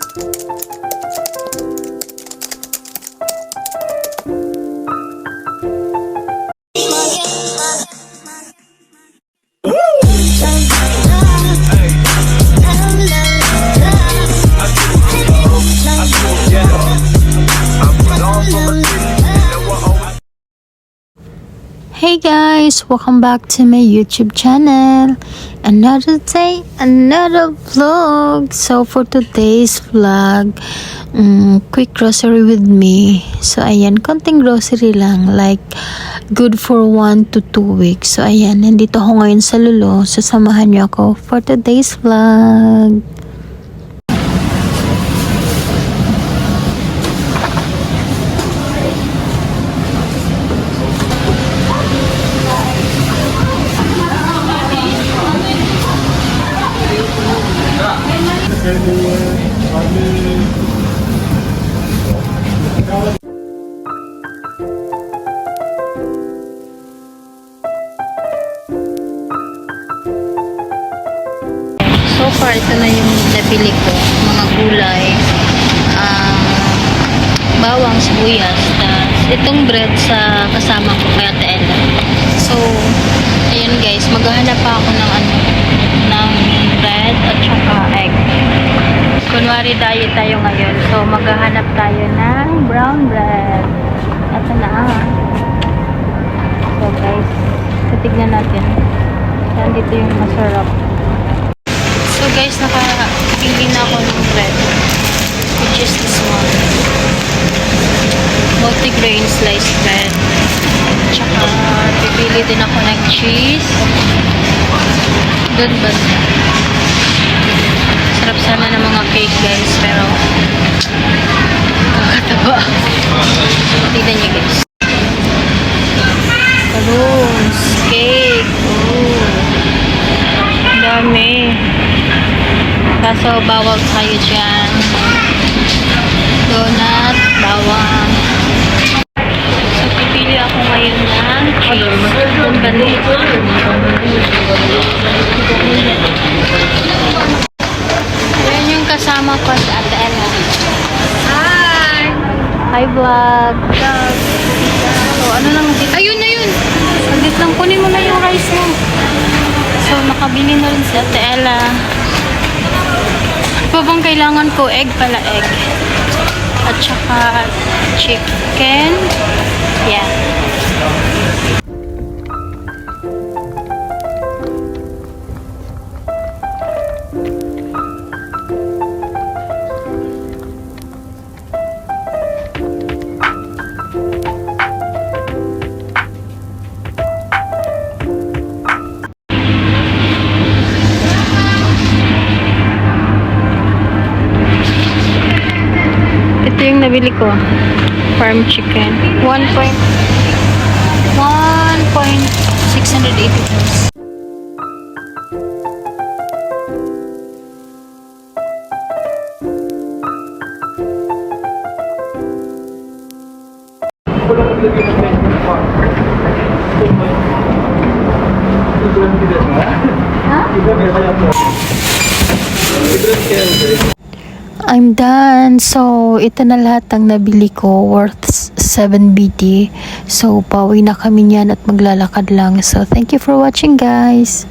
Hey guys, welcome back to my YouTube channel. Another day, another vlog. So for today's vlog, quick grocery with me. So ayan, konting grocery lang, like good for 1 to 2 weeks. So ayan, nandito ako ngayon sa Lulo. So samahan niyo ako for today's vlog. So far, ito na yung nabili ko. Mga gulay. Bawang, sibuyas. Itong bread sa kasama ko kaya Ella. So, ayan guys. Maghahanap pa ako ng bread at saka egg. Kunwari diet tayo ngayon. So, maghahanap tayo ng brown bread. Ito na. So guys, titignan natin. Nandito yung masarap. So guys, nakapili na ako ng bread, which is this one. Multi-grain sliced bread. Tsaka, pipili din ako ng cheese. Doon ba? Sarap sana ng mga cake guys, pero kakataba. Tignan nyo guys. Balloons, cake. Oh. Ang dami. Kaso bawal tayo dyan. Donut, bawang. So, pipili ako ngayon ng cheese. Yan yung kasama ko sa Ate Ella. Hi! Hi vlog! So, ano lang dito? Ayun na yun! Saglit lang, kunin mo na yung rice mo. So, nakabili na rin si Ate Ella. Pa bang kailangan ko? Egg pala, egg. At saka chicken. Yeah. Ito yung nabili ko. Farm chicken. 1,680 pesos. I'm done. So, ito na lahat ang nabili ko, worth 7 BD. So, pauwi na kami niyan at maglalakad lang. So, thank you for watching, guys.